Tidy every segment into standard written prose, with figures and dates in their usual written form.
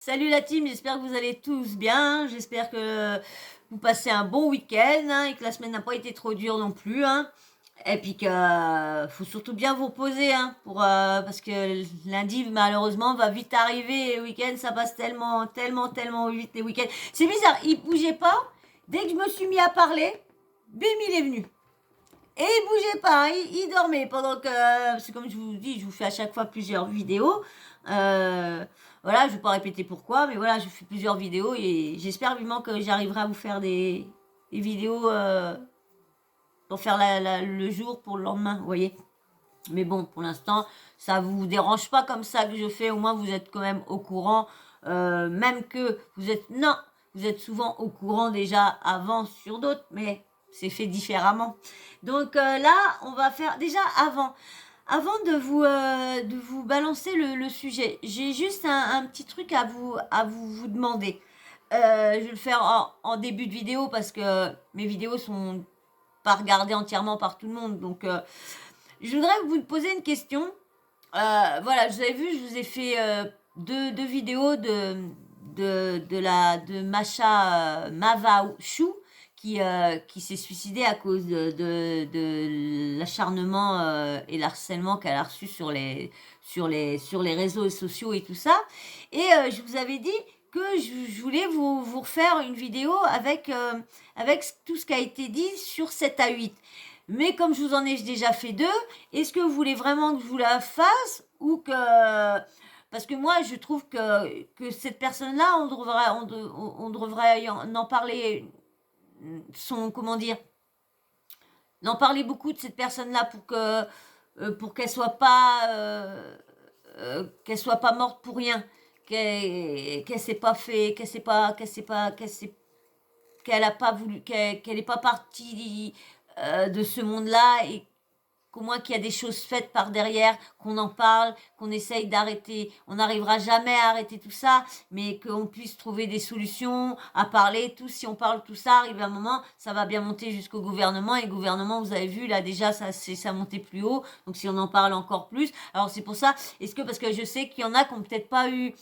Salut la team, j'espère que vous allez tous bien, j'espère que vous passez un bon week-end et que la semaine n'a pas été trop dure non plus. Et puis que faut surtout bien vous reposer parce que lundi malheureusement va vite arriver et le week-end ça passe tellement vite les week-ends. C'est bizarre, il bougeait pas, dès que je me suis mis à parler, bim il est venu. Et il bougeait pas, il dormait pendant que, c'est comme je vous dis, je vous fais à chaque fois plusieurs vidéos. Euh, voilà, je vais pas répéter pourquoi, mais voilà, je fais plusieurs vidéos et j'espère vivement que j'arriverai à vous faire des vidéos pour faire le jour pour le lendemain, vous voyez. Mais bon, pour l'instant, ça vous dérange pas comme ça que je fais, au moins vous êtes quand même au courant, même que vous êtes, non, vous êtes souvent au courant déjà avant sur d'autres, mais c'est fait différemment. Donc là, on va faire déjà avant de vous balancer le sujet, j'ai juste un petit truc à vous demander. Je vais le faire en début de vidéo parce que mes vidéos sont pas regardées entièrement par tout le monde. Donc, je voudrais vous poser une question. Voilà, vous avez vu, je vous ai fait deux vidéos de Masha Mavachou qui s'est suicidée à cause de l'acharnement et l'harcèlement qu'elle a reçu sur les réseaux sociaux et tout ça. Et je vous avais dit que je voulais vous refaire une vidéo avec tout ce qui a été dit sur 7 à 8. Mais comme je vous en ai déjà fait deux, est-ce que vous voulez vraiment que je vous la fasse ou que... Parce que moi, je trouve que cette personne-là, on devrait en parler, comment dire, en parler beaucoup de cette personne-là pour qu'elle soit pas morte pour rien, qu'elle s'est pas fait, qu'elle a pas voulu, qu'elle est pas partie de ce monde-là et qu'au moins qu'il y a des choses faites par derrière, qu'on en parle, qu'on essaye d'arrêter. On n'arrivera jamais à arrêter tout ça, mais qu'on puisse trouver des solutions, à parler, tout. Si on parle tout ça, arrive un moment, ça va bien monter jusqu'au gouvernement. Et le gouvernement, vous avez vu, là déjà, ça montait plus haut. Donc si on en parle encore plus, alors c'est pour ça, parce que je sais qu'il y en a qui n'ont peut-être pas eu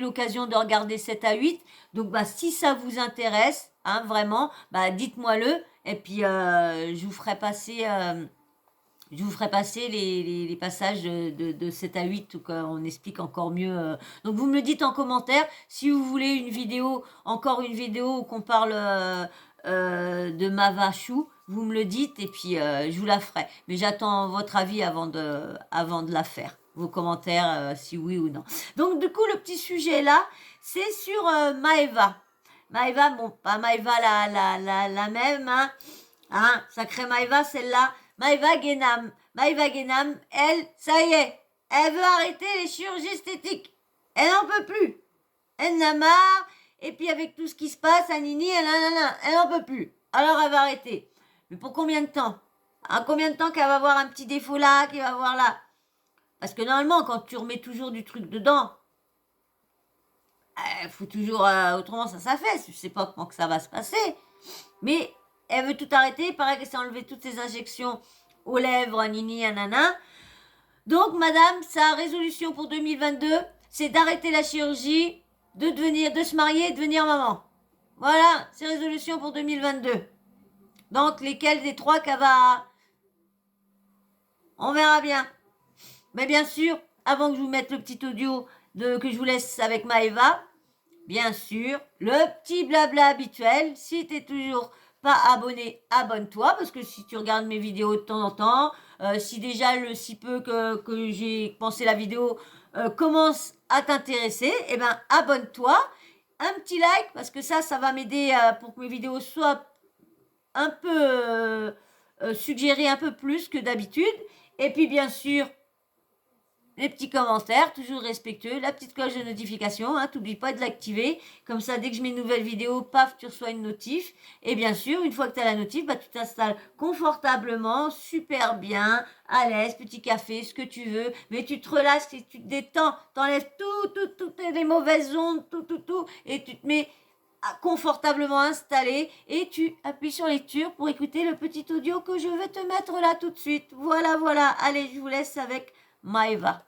l'occasion de regarder 7 à 8. Donc si ça vous intéresse, vraiment, dites-moi-le. Et puis je vous ferai passer les passages de 7 à 8 où on explique encore mieux. Donc vous me le dites en commentaire si vous voulez encore une vidéo où qu'on parle de Mavachou, vous me le dites et puis je vous la ferai. Mais j'attends votre avis avant de la faire. Vos commentaires, si oui ou non. Donc du coup, le petit sujet là, c'est sur Maëva. Maëva, bon, pas Maëva la même, sacrée Maëva, celle-là. Maëva Guénam. Maëva Guénam, elle, ça y est, elle veut arrêter les chirurgies esthétiques. Elle n'en peut plus. Elle en a marre. Et puis avec tout ce qui se passe à Nini, elle n'en peut plus. Alors elle va arrêter. Mais pour combien de temps? Combien de temps qu'elle va avoir un petit défaut là, qu'elle va avoir là? Parce que normalement, quand tu remets toujours du truc dedans, il faut toujours... autrement, ça s'affaisse. Je sais pas comment que ça va se passer. Mais elle veut tout arrêter. Il paraît qu'elle s'est enlevé toutes ses injections aux lèvres, nini, anana. Donc, madame, sa résolution pour 2022, c'est d'arrêter la chirurgie, de se marier et de devenir maman. Voilà, ses résolutions pour 2022. Donc, lesquelles des trois qu'elle va... On verra bien. Mais bien sûr, avant que je vous mette le petit audio que je vous laisse avec Maëva, bien sûr, le petit blabla habituel. Si tu n'es toujours pas abonné, abonne-toi, parce que si tu regardes mes vidéos de temps en temps, si déjà le si peu que j'ai pensé la vidéo commence à t'intéresser, eh ben abonne-toi, un petit like, parce que ça va m'aider pour que mes vidéos soient un peu suggérées un peu plus que d'habitude. Et puis bien sûr, les petits commentaires, toujours respectueux, la petite cloche de notification, t'oublies pas de l'activer, comme ça dès que je mets une nouvelle vidéo, paf, tu reçois une notif, et bien sûr, une fois que tu as la notif, tu t'installes confortablement, super bien, à l'aise, petit café, ce que tu veux, mais tu te relaxes et tu te détends, t'enlèves toutes les mauvaises ondes, tout, et tu te mets confortablement installé et tu appuies sur lecture pour écouter le petit audio que je vais te mettre là tout de suite. Voilà, allez, je vous laisse avec Maëva.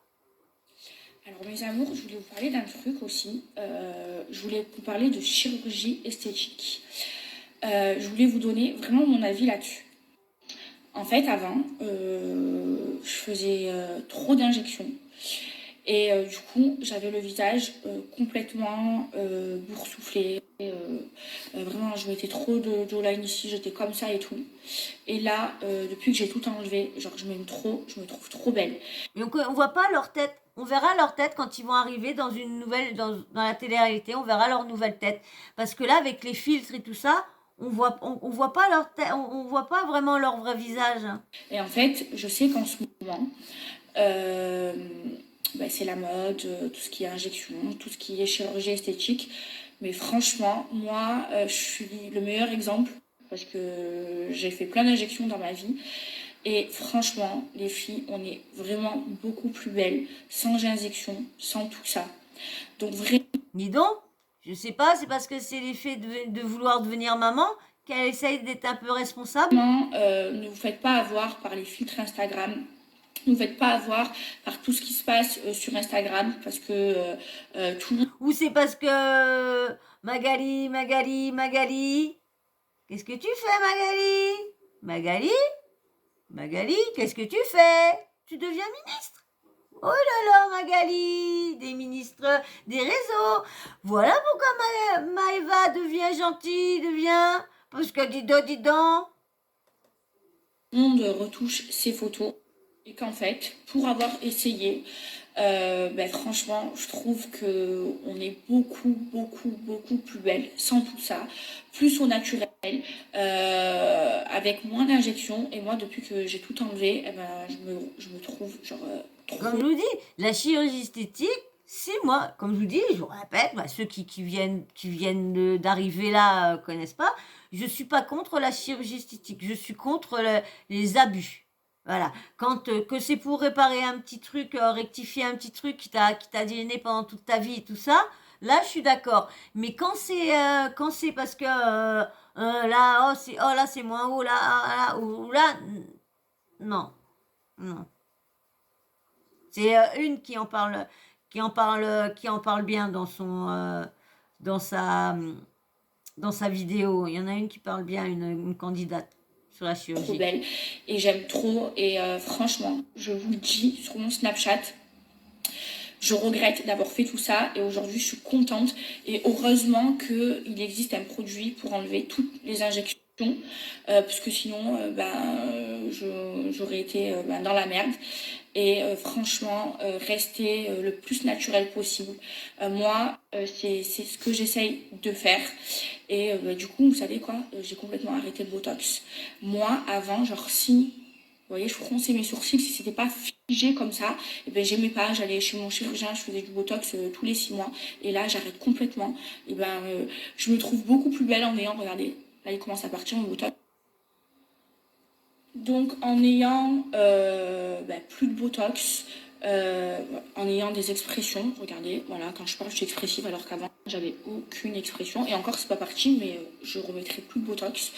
Alors mes amours, je voulais vous parler d'un truc aussi. Je voulais vous parler de chirurgie esthétique. Je voulais vous donner vraiment mon avis là-dessus. En fait, avant, je faisais trop d'injections. Et du coup, j'avais le visage complètement boursouflé. Vraiment, je mettais trop de jawline ici, j'étais comme ça et tout. Et là, depuis que j'ai tout enlevé, genre je m'aime trop, je me trouve trop belle. Et on voit pas leur tête. On verra leur tête quand ils vont arriver dans une nouvelle, dans la télé-réalité, on verra leur nouvelle tête. Parce que là, avec les filtres et tout ça, on voit pas leur tête, on voit pas vraiment leur vrai visage. Et en fait, je sais qu'en ce moment, euh, c'est la mode, tout ce qui est injection, tout ce qui est chirurgie esthétique. Mais franchement, moi, je suis le meilleur exemple parce que j'ai fait plein d'injections dans ma vie. Et franchement, les filles, on est vraiment beaucoup plus belles sans injection, sans tout ça. Donc vraiment. Dis donc, je sais pas, c'est parce que c'est l'effet de vouloir devenir maman qu'elle essaye d'être un peu responsable. Ne vous faites pas avoir par les filtres Instagram. Ne vous faites pas avoir par tout ce qui se passe sur Instagram parce que tout le monde. Ou c'est parce que Magali, qu'est-ce que tu fais Magali, qu'est-ce que tu fais? Tu deviens ministre. Oh là là, Magali, des ministres des réseaux. Voilà pourquoi Maëva devient gentille, parce que dis donc. Tout le monde retouche ses photos et qu'en fait, pour avoir essayé, franchement, je trouve que on est beaucoup plus belle sans tout ça, plus au naturel, avec moins d'injections. Et moi, depuis que j'ai tout enlevé, je me trouve genre trop. Comme je vous dis, la chirurgie esthétique, c'est moi. Comme je vous dis, je vous répète, ceux qui viennent d'arriver là connaissent pas. Je suis pas contre la chirurgie esthétique. Je suis contre les abus. Voilà. Quand que c'est pour réparer un petit truc, rectifier un petit truc qui t'a gêné pendant toute ta vie et tout ça, là je suis d'accord. Mais quand c'est parce que là là c'est moins haut là ou là non non. C'est une qui en parle bien dans sa dans sa vidéo. Il y en a une qui parle bien, une candidate sur la chirurgie. Trop belle et j'aime trop et franchement, je vous le dis sur mon Snapchat, je regrette d'avoir fait tout ça et aujourd'hui je suis contente et heureusement qu'il existe un produit pour enlever toutes les injections parce que sinon j'aurais été dans la merde et franchement rester le plus naturel possible. Moi c'est ce que j'essaye de faire et du coup vous savez quoi, j'ai complètement arrêté le Botox. Moi avant genre si vous voyez, je fronçais mes sourcils, si c'était pas figé comme ça, et ben j'aimais pas, j'allais chez mon chirurgien, je faisais du botox tous les 6 mois, et là j'arrête complètement. Et je me trouve beaucoup plus belle en ayant, regardez, là il commence à partir mon botox. Donc en ayant plus de botox, en ayant des expressions, regardez, voilà, quand je parle je suis expressive alors qu'avant j'avais aucune expression, et encore c'est pas parti, mais je remettrai plus de botox.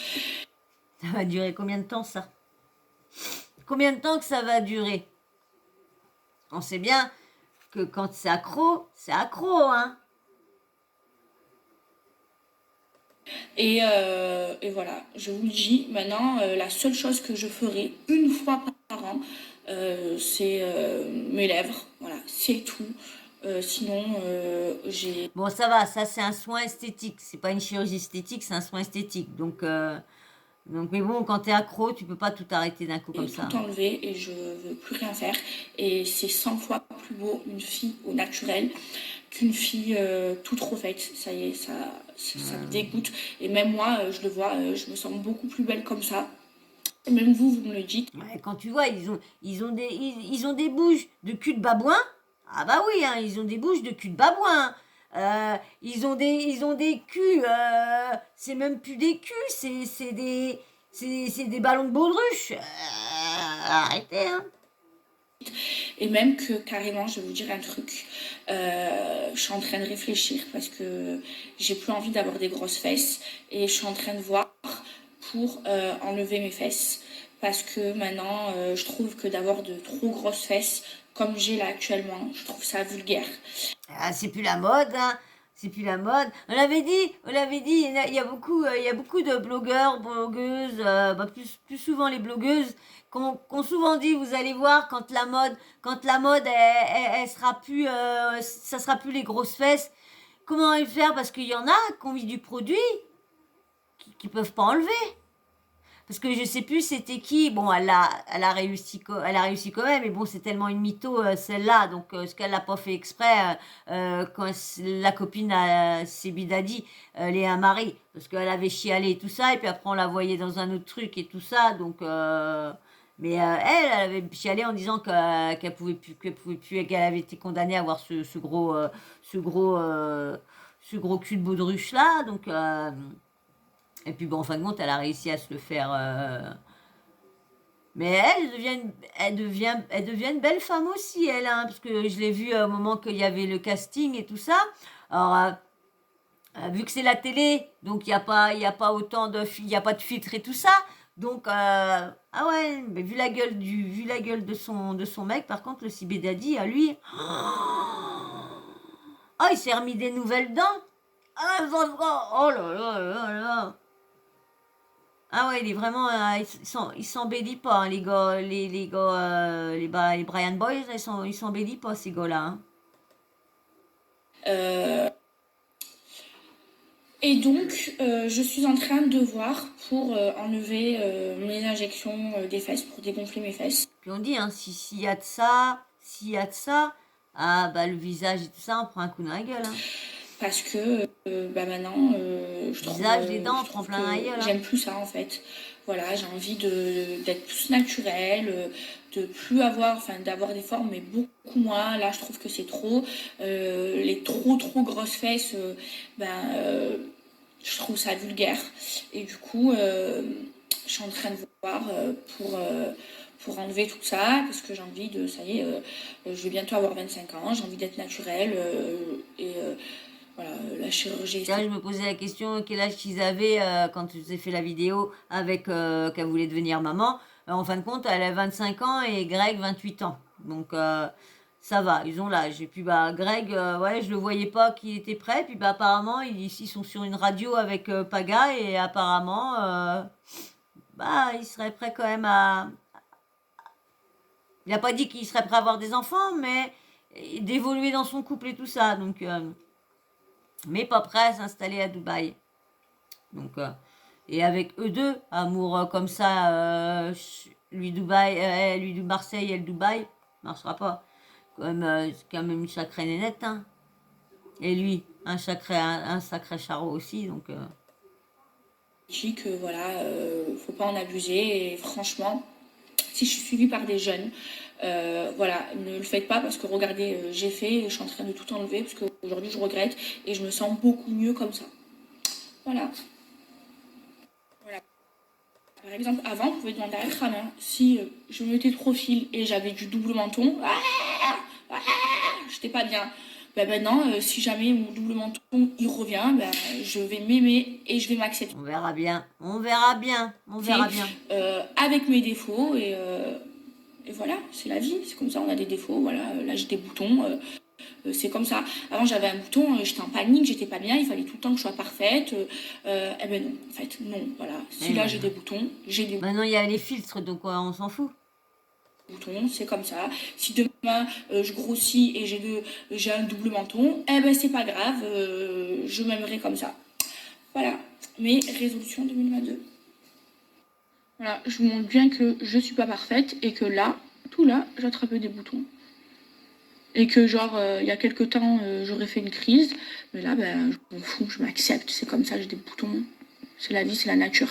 Ça va durer combien de temps ça? Combien de temps que ça va durer? On sait bien que quand c'est accro, hein. Et voilà, je vous le dis, maintenant, la seule chose que je ferai une fois par an, c'est mes lèvres. Voilà, c'est tout. Sinon, j'ai. Bon, ça va, ça c'est un soin esthétique. C'est pas une chirurgie esthétique, c'est un soin esthétique. Donc, mais bon, quand t'es accro, tu peux pas tout arrêter d'un coup comme ça. Tout enlever et je veux plus rien faire. Et c'est 100 fois plus beau une fille au naturel qu'une fille toute refaite. Ça y est, ça me dégoûte. Et même moi, je le vois, je me sens beaucoup plus belle comme ça. Et même vous me le dites. Ouais, quand tu vois, ils ont des bouches de cul de babouin. Ah bah oui, hein, ils ont des bouches de cul de babouin. Ils ont des culs. C'est même plus des culs, c'est des ballons de baudruche. Arrêtez, hein. Et même que carrément, je vais vous dire un truc, je suis en train de réfléchir parce que j'ai plus envie d'avoir des grosses fesses et je suis en train de voir pour enlever mes fesses parce que maintenant, je trouve que d'avoir de trop grosses fesses, comme j'ai là actuellement. Je trouve ça vulgaire. Ah, c'est plus la mode, hein. C'est plus la mode. On l'avait dit, il y a beaucoup de blogueurs, blogueuses, plus souvent les blogueuses, qu'on souvent dit, vous allez voir, quand la mode, elle sera plus, ça sera plus les grosses fesses. Comment elle faire? Parce qu'il y en a qui ont mis du produit, qui peuvent pas enlever. Parce que je sais plus c'était qui. Bon, elle a réussi, elle a réussi quand même. Mais bon, c'est tellement une mytho celle-là. Donc, ce qu'elle n'a pas fait exprès, quand la copine c'est Bidadi, Léa Marie, parce qu'elle avait chialé et tout ça. Et puis après, on la voyait dans un autre truc et tout ça. Donc, mais elle avait chialé en disant qu'elle pouvait plus, qu'elle avait été condamnée à avoir ce gros, ce gros cul de baudruche là. Donc et puis bon, en fin de compte, elle a réussi à se le faire. Mais elle devient une belle femme aussi, elle, hein, parce que je l'ai vue au moment qu'il y avait le casting et tout ça. Alors, vu que c'est la télé, donc il y a pas autant de, il y a pas de filtre et tout ça. Donc, ah ouais, mais vu la gueule de son mec, par contre, le Sibédadi, à lui, oh, il s'est remis des nouvelles dents. Ah, oh là là là là. Ah ouais, il est vraiment, il s'embellit pas, hein, les gars, les gars, les Brian Boys, ils s'embellissent pas, ces gars-là, hein. Euh, et donc, je suis en train de voir pour enlever mes injections des fesses, pour dégonfler mes fesses. Puis on dit, hein, s'il y a de ça, s'il y a de ça, ah bah le visage et tout ça, on prend un coup dans la gueule, hein. Parce que maintenant, Le visage, les dents, je on prend trouve plein la gueule, que hein. j'aime plus ça en fait. Voilà, j'ai envie d'être plus naturelle, de plus avoir, enfin d'avoir des formes, mais beaucoup moins. Là, je trouve que c'est trop. Les trop grosses fesses, je trouve ça vulgaire. Et du coup, je suis en train de voir pour enlever tout ça, parce que j'ai envie de, ça y est, je vais bientôt avoir 25 ans, j'ai envie d'être naturelle voilà, la chirurgie Là, je esthétique. me posais la question, quel âge qu'ils avaient quand tu as fait la vidéo avec qu'elle voulait devenir maman. En fin de compte, elle a 25 ans et Greg 28 ans. Donc, ça va, ils ont l'âge. Et puis, bah, Greg, ouais, je le voyais pas qu'il était prêt. Puis, bah, apparemment, ils sont sur une radio avec Paga et apparemment, bah, il serait prêt quand même à... Il n'a pas dit qu'il serait prêt à avoir des enfants, mais d'évoluer dans son couple et tout ça. Donc, mais pas prêt à s'installer à Dubaï. Donc, et avec eux deux, amour comme ça, lui Dubaï, lui du Marseille, elle Dubaï, marchera pas. C'est quand même une sacrée nénette, hein. Et lui, un sacré charreau aussi, donc. Voilà, faut pas en abuser. Et franchement, si je suis suivie par des jeunes, voilà, ne le faites pas parce que regardez, j'ai fait, je suis en train de tout enlever parce qu'aujourd'hui je regrette et je me sens beaucoup mieux comme ça. Voilà. Voilà. Par exemple, avant, vous pouvez demander à Akram, hein, si je mettais de profil et j'avais du double menton, j'étais pas bien. Ben maintenant, si jamais mon double menton il revient, ben, je vais m'aimer et je vais m'accepter. On verra bien, on verra bien, on verra bien. Avec mes défauts et voilà, c'est la vie, c'est comme ça, on a des défauts, voilà, là j'ai des boutons, c'est comme ça. Avant j'avais un bouton, j'étais en panique, j'étais pas bien, il fallait tout le temps que je sois parfaite, eh ben non, en fait, non, voilà. Si là j'ai des boutons, j'ai des Maintenant il y a les filtres, donc on s'en fout. boutons, c'est comme ça. Si demain je grossis et j'ai un double menton, eh ben c'est pas grave, je m'aimerai comme ça. Voilà, mes résolutions 2022. Voilà, je vous montre bien que je suis pas parfaite et que là, tout là, j'attrapais des boutons. Et que genre, il y a quelques temps, j'aurais fait une crise. Mais là, ben, je m'en fous, je m'accepte. C'est comme ça, j'ai des boutons. C'est la vie, c'est la nature.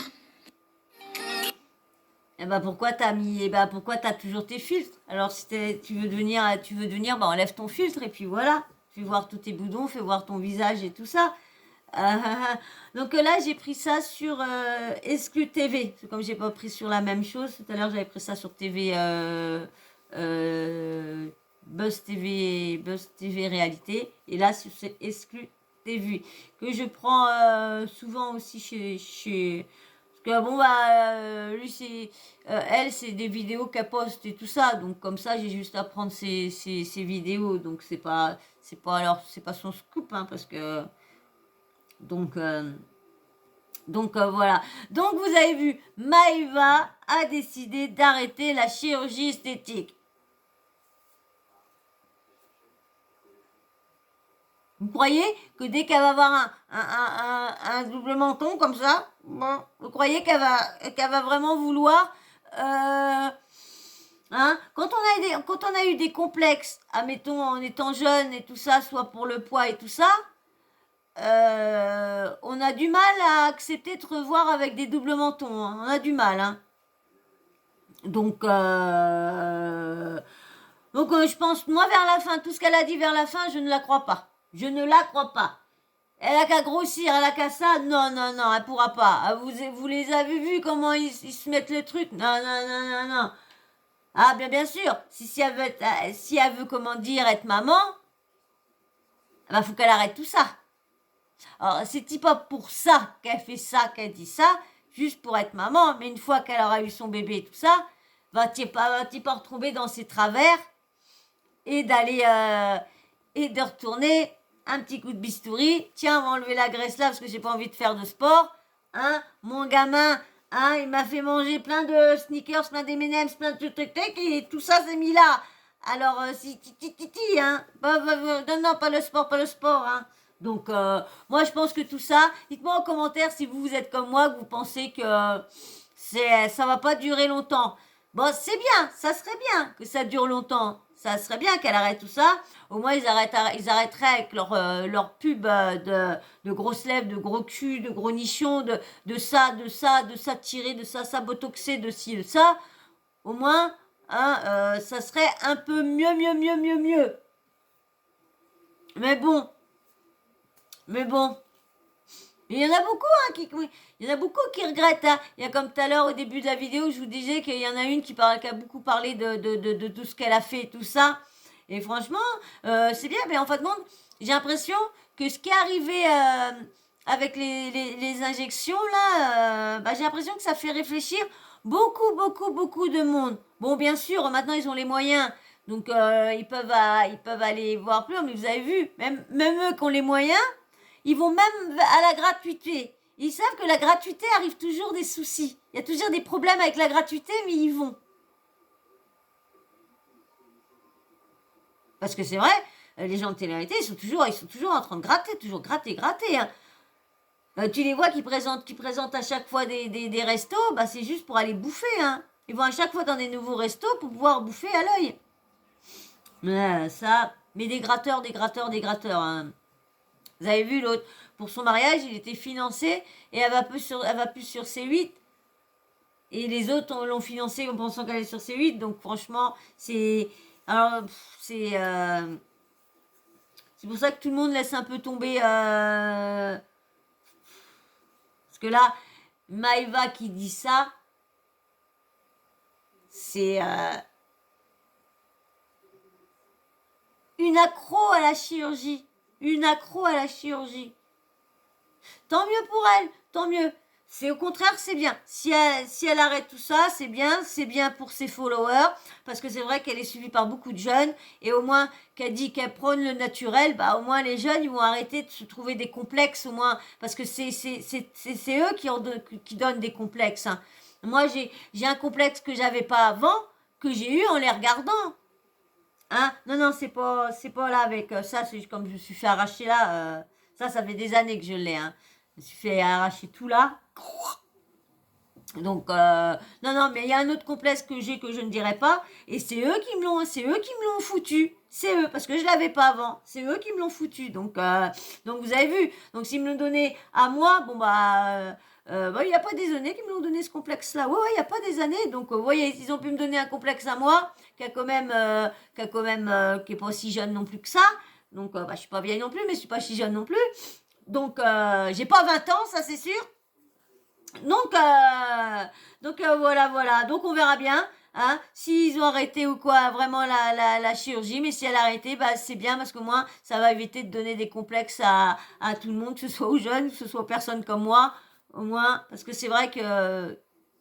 Eh ben pourquoi t'as mis, eh ben pourquoi t'as toujours tes filtres? Alors si tu veux devenir, bah enlève ton filtre et puis voilà. Fais voir tous tes boudons, fais voir ton visage et tout ça. Donc là, j'ai pris ça sur Exclu TV. C'est comme j'ai pas pris sur la même chose. Tout à l'heure, j'avais pris ça sur TV Buzz TV Réalité. Et là, c'est Exclu TV que je prends souvent aussi chez que bon, bah, lui, elle, c'est des vidéos qu'elle poste et tout ça. Donc, comme ça, j'ai juste à prendre ses vidéos. Donc, c'est pas son scoop, hein, parce que. Donc, voilà. Donc, vous avez vu, Maëva a décidé d'arrêter la chirurgie esthétique. Vous croyez que dès qu'elle va avoir un double menton comme ça, bon, vous croyez qu'elle va vraiment vouloir hein, quand on a eu des complexes, admettons en étant jeune et tout ça, soit pour le poids et tout ça, on a du mal à accepter de revoir avec des doubles mentons. Hein. On a du mal. Hein. Donc, je pense, moi, vers la fin, tout ce qu'elle a dit vers la fin, je ne la crois pas. Je ne la crois pas. Elle a qu'à grossir, elle a qu'à ça. Non, non, non, elle pourra pas. Ah, vous les avez vus comment ils se mettent le truc. Non, non, non, non, non. Ah, bien sûr. Si elle veut, comment dire, être maman, bah, faut qu'elle arrête tout ça. Alors, c'est pas pour ça qu'elle fait ça, qu'elle dit ça, juste pour être maman. Mais une fois qu'elle aura eu son bébé et tout ça, va-t-il pas retrouver dans ses travers et d'aller et de retourner un petit coup de bistouri. Tiens, on va enlever la graisse là parce que j'ai pas envie de faire de sport. Hein, mon gamin, hein, il m'a fait manger plein de sneakers, plein d'M&M's, plein de trucs et tout ça c'est mis là. Alors si titi, hein, non, pas le sport, hein. Donc moi je pense que tout ça, dites-moi en commentaire si vous êtes comme moi, que vous pensez que ça va pas durer longtemps. Bon, c'est bien, ça serait bien que ça dure longtemps. Ça serait bien qu'elle arrête tout ça. Au moins, ils arrêteraient avec leur pub de grosses lèvres, de gros culs, de gros nichons, de ça tiré, de ça botoxé, de ci, de ça. Au moins, hein, ça serait un peu mieux. Mais bon. Il y en a beaucoup, il y en a beaucoup qui regrettent. Hein. Il y a comme tout à l'heure au début de la vidéo, je vous disais qu'il y en a une qui a beaucoup parlé de tout ce qu'elle a fait et tout ça. Et franchement, c'est bien. Mais en fait, j'ai l'impression que ce qui est arrivé avec les injections là, j'ai l'impression que ça fait réfléchir beaucoup de monde. Bon, bien sûr, maintenant ils ont les moyens. Donc ils peuvent aller voir plus. Mais vous avez vu, même eux qui ont les moyens. Ils vont même à la gratuité. Ils savent que la gratuité arrive toujours des soucis. Il y a toujours des problèmes avec la gratuité, mais ils vont. Parce que c'est vrai, les gens de télé-réalité, ils sont toujours en train de gratter, toujours gratter. Hein. Tu les vois qui présentent à chaque fois des restos, c'est juste pour aller bouffer. Hein. Ils vont à chaque fois dans des nouveaux restos pour pouvoir bouffer à l'œil. Mais des gratteurs. Hein. Vous avez vu l'autre, pour son mariage, il était financé et elle va plus sur C8. Et les autres l'ont financé en pensant qu'elle est sur C8. Donc franchement, c'est pour ça que tout le monde laisse un peu tomber. Parce que là, Maëva qui dit ça, c'est une accro à la chirurgie. Tant mieux pour elle, tant mieux. C'est au contraire, c'est bien. Si elle arrête tout ça, c'est bien pour ses followers, parce que c'est vrai qu'elle est suivie par beaucoup de jeunes, et au moins qu'elle dit qu'elle prône le naturel, au moins les jeunes ils vont arrêter de se trouver des complexes, au moins, parce que c'est eux qui donnent des complexes. Hein. Moi j'ai un complexe que j'avais pas avant, que j'ai eu en les regardant. Hein? Non, c'est pas là avec ça, c'est comme je me suis fait arracher là. Ça fait des années que je l'ai. Hein. Je me suis fait arracher tout là. Donc, non, mais il y a un autre complexe que j'ai que je ne dirais pas. Et c'est eux qui me l'ont foutu. C'est eux, parce que je l'avais pas avant. C'est eux qui me l'ont foutu. Donc vous avez vu. Donc, s'ils me l'ont donné à moi, il n'y a pas des années qu'ils me l'ont donné ce complexe-là. Ouais, il n'y a pas des années. Donc, vous voyez, ils ont pu me donner un complexe à moi, qui est pas si jeune non plus que ça. Donc, je suis pas vieille non plus, mais je suis pas si jeune non plus. Donc, j'ai pas 20 ans, ça c'est sûr. Donc voilà. Donc, on verra bien. Hein, s'ils ont arrêté ou quoi, vraiment la chirurgie, mais si elle a arrêté, c'est bien parce que moi, ça va éviter de donner des complexes à tout le monde, que ce soit aux jeunes, que ce soit aux personnes comme moi. au moins, parce que c'est vrai que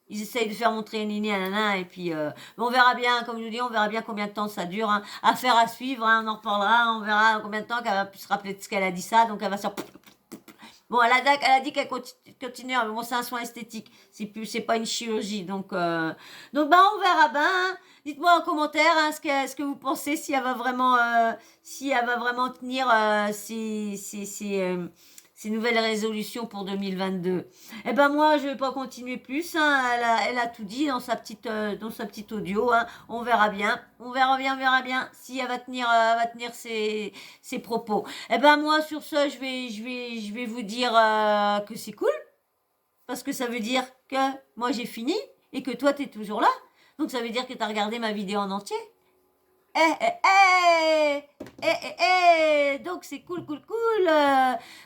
ils essayent de faire montrer une lignée, nanana, et puis on verra bien, comme je vous dis, on verra bien combien de temps ça dure. Hein. Affaire à suivre, hein, on en reparlera, on verra combien de temps qu'elle va plus se rappeler de ce qu'elle a dit ça, donc elle va se... Bon, elle a dit qu'elle continue, mais bon, c'est un soin esthétique, c'est pas une chirurgie, donc bah, on verra bien. Hein. Dites-moi en commentaire hein, ce que vous pensez, si elle va vraiment tenir ces nouvelles résolutions pour 2022. Eh ben moi, je vais pas continuer plus. Hein. Elle a tout dit dans sa petite audio. Hein. On verra bien. On verra bien si elle va tenir ses propos. Eh ben moi, sur ce, je vais vous dire que c'est cool. Parce que ça veut dire que moi, j'ai fini et que toi, tu es toujours là. Donc, ça veut dire que tu as regardé ma vidéo en entier. Donc c'est cool.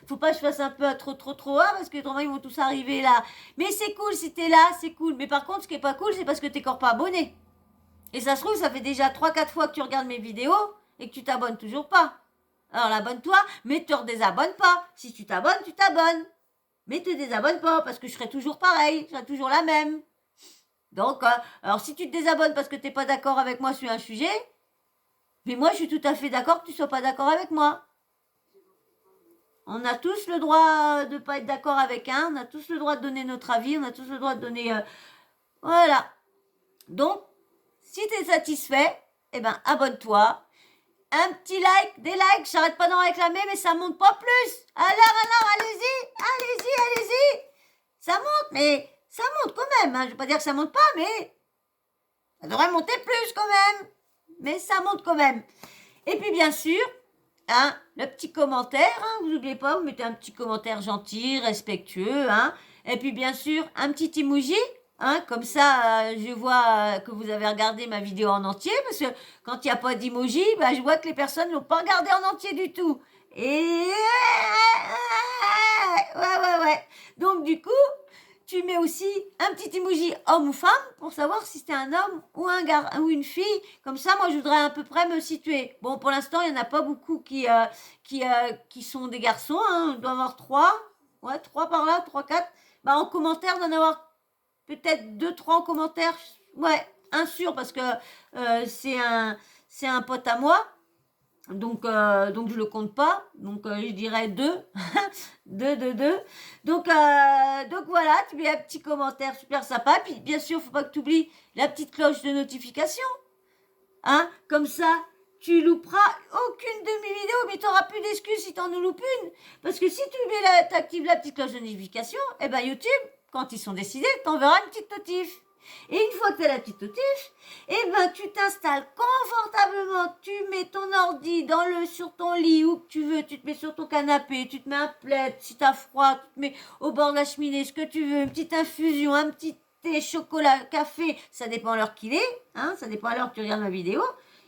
Faut pas que je fasse un peu trop parce que autrement ils vont tous arriver là. Mais c'est cool si t'es là, c'est cool. Mais par contre, ce qui est pas cool, c'est parce que t'es encore pas abonné. Et ça se trouve, ça fait déjà 3-4 fois que tu regardes mes vidéos et que tu t'abonnes toujours pas. Alors abonne-toi, mais te redésabonne pas. Si tu t'abonnes, tu t'abonnes. Mais te désabonne pas parce que je serai toujours pareil, je serai toujours la même. Donc, alors si tu te désabonnes parce que t'es pas d'accord avec moi sur un sujet, mais moi, je suis tout à fait d'accord que tu ne sois pas d'accord avec moi. On a tous le droit de ne pas être d'accord avec un, on a tous le droit de donner notre avis, on a tous le droit de donner... voilà. Donc, si tu es satisfait, eh ben, abonne-toi. Un petit like, des likes, j'arrête pas d'en réclamer, mais ça monte pas plus. Alors, allez-y. Ça monte, mais ça monte quand même. Hein. Je veux pas dire que ça monte pas, mais ça devrait monter plus quand même. Mais ça monte quand même. Et puis bien sûr, hein, le petit commentaire, hein, vous n'oubliez pas, vous mettez un petit commentaire gentil, respectueux, hein, et puis bien sûr, un petit emoji, hein, comme ça, je vois que vous avez regardé ma vidéo en entier, parce que quand il n'y a pas d'emoji, bah, je vois que les personnes n'ont pas regardé en entier du tout. Et... ouais. Donc du coup, tu mets aussi un petit emoji homme ou femme pour savoir si c'est un homme ou un gars ou une fille. Comme ça, moi, je voudrais à peu près me situer. Bon, pour l'instant, il n'y en a pas beaucoup qui sont des garçons. Hein. On doit en avoir 3. Ouais, 3 par là, 3, 4. Bah, en commentaire, d'en avoir peut-être 2, 3 en commentaire. Ouais, un sûr parce que c'est un pote à moi. Donc je le compte pas. Donc, je dirais 2. 2. Donc voilà, tu mets un petit commentaire super sympa. Puis, bien sûr, faut pas que tu oublies la petite cloche de notification. Hein, comme ça, tu louperas aucune de mes vidéos, mais tu n'auras plus d'excuses si tu en loupes une. Parce que si tu actives la petite cloche de notification, eh ben YouTube, quand ils sont décidés, t'enverra une petite notif. Et une fois que tu as la petite notif, eh ben tu t'installes confortablement, tu mets ton ordi sur ton lit où tu veux, tu te mets sur ton canapé, tu te mets un plaid, si tu as froid, tu te mets au bord de la cheminée, ce que tu veux, une petite infusion, un petit thé, chocolat, café, ça dépend à l'heure qu'il est, hein, ça dépend à l'heure que tu regardes ma vidéo.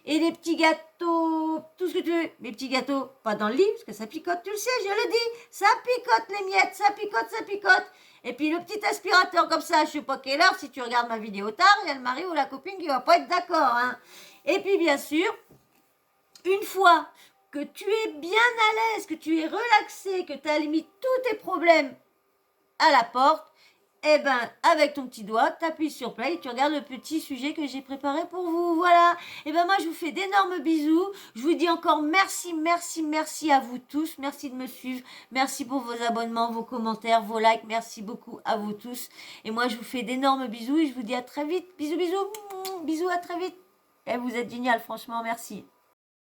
Et des petits gâteaux, tout ce que tu veux. Les petits gâteaux, pas dans le lit, parce que ça picote, tu le sais, je le dis. Ça picote les miettes, ça picote. Et puis le petit aspirateur comme ça, je sais pas quelle heure, si tu regardes ma vidéo tard, il y a le mari ou la copine qui va pas être d'accord. Hein. Et puis bien sûr, une fois que tu es bien à l'aise, que tu es relaxé, que tu as limite tous tes problèmes à la porte, eh ben, avec ton petit doigt, tu appuies sur play et tu regardes le petit sujet que j'ai préparé pour vous. Voilà. Et ben moi, je vous fais d'énormes bisous. Je vous dis encore merci à vous tous. Merci de me suivre. Merci pour vos abonnements, vos commentaires, vos likes. Merci beaucoup à vous tous. Et moi, je vous fais d'énormes bisous et je vous dis à très vite. Bisous. Bisous, à très vite. Et vous êtes génial, franchement, merci.